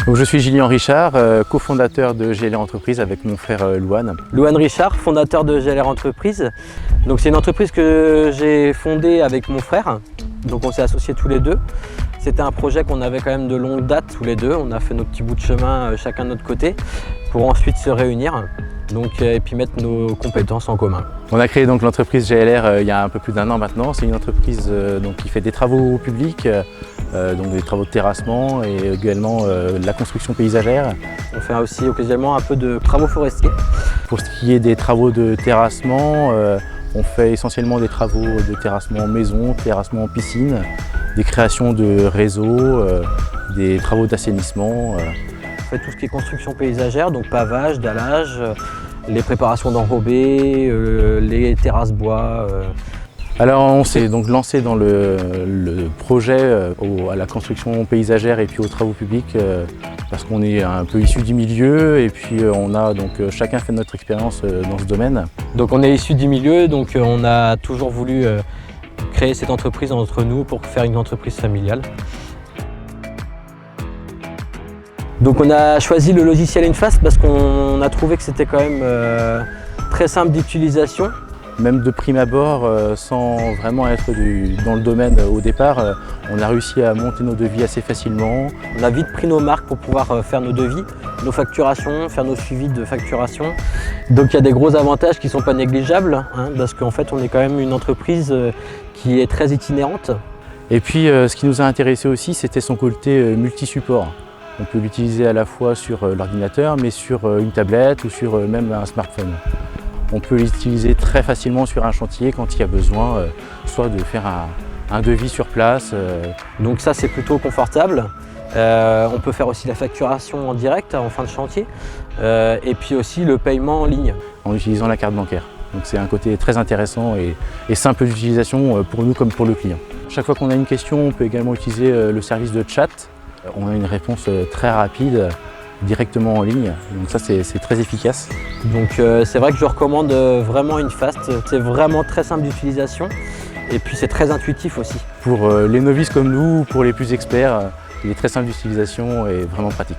Donc, je suis Julien Richard, cofondateur de GLR Entreprise avec mon frère Louane. Louane Richard, fondateur de GLR Entreprise. Donc c'est une entreprise que j'ai fondée avec mon frère. Donc on s'est associés tous les deux. C'était un projet qu'on avait quand même de longue date tous les deux. On a fait nos petits bouts de chemin chacun de notre côté pour ensuite se réunir et puis mettre nos compétences en commun. On a créé donc l'entreprise GLR il y a un peu plus d'1 an maintenant. C'est une entreprise qui fait des travaux publics, donc des travaux de terrassement et également la construction paysagère. On fait aussi occasionnellement un peu de travaux forestiers. Pour ce qui est des travaux de terrassement, on fait essentiellement des travaux de terrassement maison, terrassement piscine, des créations de réseaux, des travaux d'assainissement. On fait tout ce qui est construction paysagère, donc pavage, dallage, les préparations d'enrobés, les terrasses bois. Alors on s'est donc lancé dans le projet à la construction paysagère et puis aux travaux publics parce qu'on est un peu issu du milieu et puis on a donc chacun fait notre expérience dans ce domaine. Donc on est issu du milieu, donc on a toujours voulu créer cette entreprise entre nous pour faire une entreprise familiale. Donc on a choisi le logiciel Infast parce qu'on a trouvé que c'était quand même très simple d'utilisation. Même de prime abord, sans vraiment être dans le domaine au départ, on a réussi à monter nos devis assez facilement. On a vite pris nos marques pour pouvoir faire nos devis, nos facturations, faire nos suivis de facturation. Donc il y a des gros avantages qui ne sont pas négligeables, parce qu'en fait on est quand même une entreprise qui est très itinérante. Et puis ce qui nous a intéressé aussi, c'était son côté multi-support. On peut l'utiliser à la fois sur l'ordinateur, mais sur une tablette ou sur même un smartphone. On peut l'utiliser très facilement sur un chantier quand il y a besoin, soit de faire un devis sur place. Donc ça c'est plutôt confortable. On peut faire aussi la facturation en direct en fin de chantier et puis aussi le paiement en ligne. En utilisant la carte bancaire. Donc c'est un côté très intéressant et simple d'utilisation pour nous comme pour le client. Chaque fois qu'on a une question, on peut également utiliser le service de chat. On a une réponse très rapide, directement en ligne, donc ça c'est très efficace. Donc c'est vrai que je recommande vraiment Infast, c'est vraiment très simple d'utilisation et puis c'est très intuitif aussi. Pour les novices comme nous, pour les plus experts, il est très simple d'utilisation et vraiment pratique.